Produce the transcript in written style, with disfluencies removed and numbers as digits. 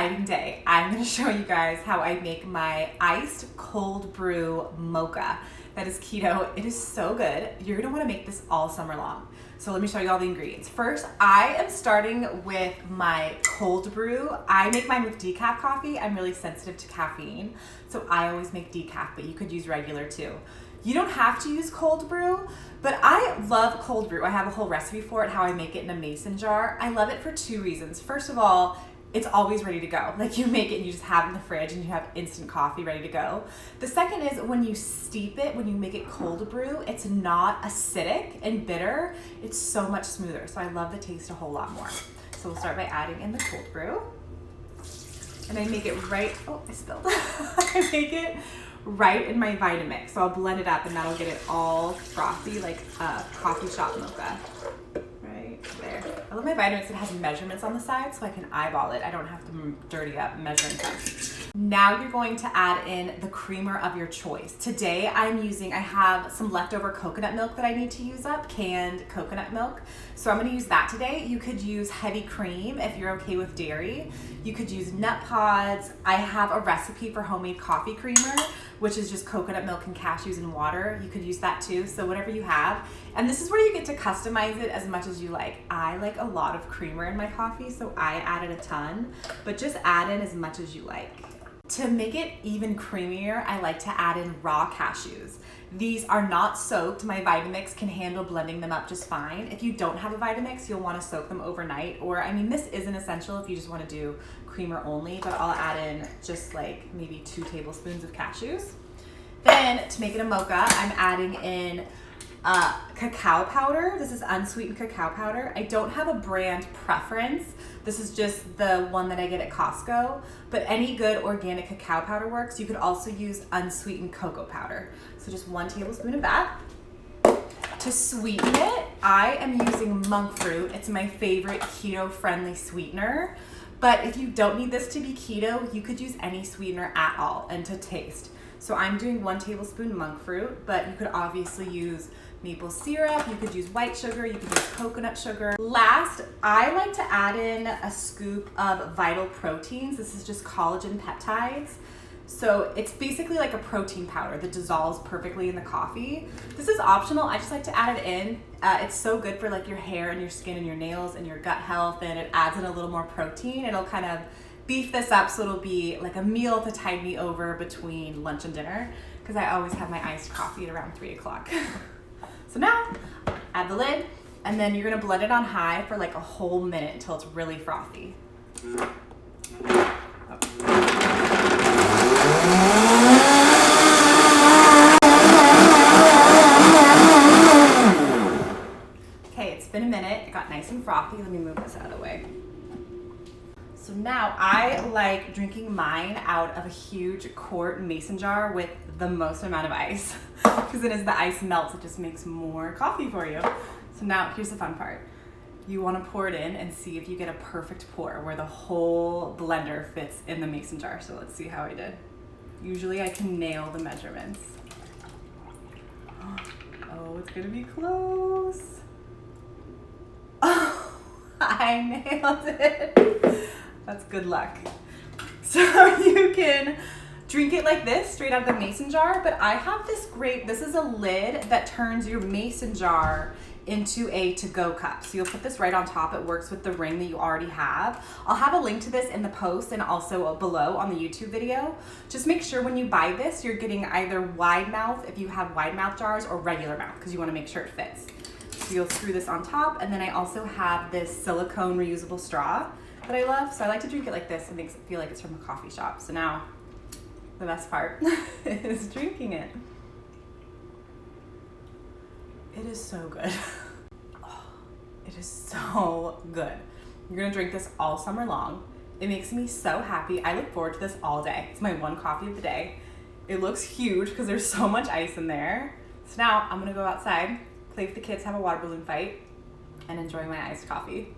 exciting day. I'm gonna show you guys how I make my iced cold brew mocha that is keto. It is so good. You're gonna wanna make this all summer long. So let me show you all the ingredients. First, I am starting with my cold brew. I make mine with decaf coffee. I'm really sensitive to caffeine, so I always make decaf, but you could use regular too. You don't have to use cold brew, but I love cold brew. I have a whole recipe for it, how I make it in a mason jar. I love it for two reasons. First of all, it's always ready to go. Like, you make it and you just have it in the fridge and you have instant coffee ready to go. The second is when you steep it, when you make it cold brew, it's not acidic and bitter. It's so much smoother. So I love the taste a whole lot more. So we'll start by adding in the cold brew. And I make it right, oh, I spilled. I make it right in my Vitamix. So I'll blend it up and that'll get it all frothy like a coffee shop mocha. Right there. I love my Vitamix. It has measurements on the side so I can eyeball it. I don't have to dirty up measuring cups. Now you're going to add in the creamer of your choice. Today I have some leftover coconut milk that I need to use up, canned coconut milk. So I'm gonna use that today. You could use heavy cream if you're okay with dairy. You could use nut pods. I have a recipe for homemade coffee creamer, which is just coconut milk and cashews and water. You could use that too, so whatever you have. And this is where you get to customize it as much as you like. I like a lot of creamer in my coffee, so I added a ton, but just add in as much as you like. To make it even creamier, I like to add in raw cashews. These are not soaked. My Vitamix can handle blending them up just fine. If you don't have a Vitamix, you'll want to soak them overnight, or I mean, this isn't essential if you just want to do creamer only, but I'll add in just like maybe 2 tablespoons of cashews. Then to make it a mocha, I'm adding in cacao powder. This is unsweetened cacao powder. I don't have a brand preference. This is just the one that I get at Costco, but any good organic cacao powder works. You could also use unsweetened cocoa powder. So just 1 tablespoon of that. To sweeten it, I am using monk fruit. It's my favorite keto-friendly sweetener. But if you don't need this to be keto, you could use any sweetener at all and to taste. So I'm doing 1 tablespoon monk fruit, but you could obviously use maple syrup, you could use white sugar, you could use coconut sugar. Last, I like to add in a scoop of Vital Proteins. This is just collagen peptides. So it's basically like a protein powder that dissolves perfectly in the coffee. This is optional, I just like to add it in. It's so good for like your hair and your skin and your nails and your gut health, and it adds in a little more protein. It'll kind of beef this up so it'll be like a meal to tide me over between lunch and dinner, because I always have my iced coffee at around 3 o'clock. So now, add the lid, and then you're gonna blend it on high for like a whole minute until it's really frothy. Okay, it's been a minute. It got nice and frothy. Let me move this out of the way. So now I like drinking mine out of a huge quart mason jar with the most amount of ice, because then as the ice melts, it just makes more coffee for you. So now here's the fun part. You want to pour it in and see if you get a perfect pour where the whole blender fits in the mason jar. So let's see how I did. Usually I can nail the measurements. Oh, it's gonna be close. Oh, I nailed it. That's good luck. So you can drink it like this, straight out of the mason jar, but I have this is a lid that turns your mason jar into a to-go cup. So you'll put this right on top. It works with the ring that you already have. I'll have a link to this in the post and also below on the YouTube video. Just make sure when you buy this, you're getting either wide mouth, if you have wide mouth jars, or regular mouth, because you want to make sure it fits. So you'll screw this on top, and then I also have this silicone reusable straw that I love. So I like to drink it like this. It makes it feel like it's from a coffee shop. So now the best part is drinking it. It is so good. Oh, it is so good. You're gonna drink this all summer long. It makes me so happy. I look forward to this all day. It's my 1 coffee of the day. It looks huge because there's so much ice in there. So now I'm gonna go outside, play with the kids, have a water balloon fight, and enjoy my iced coffee.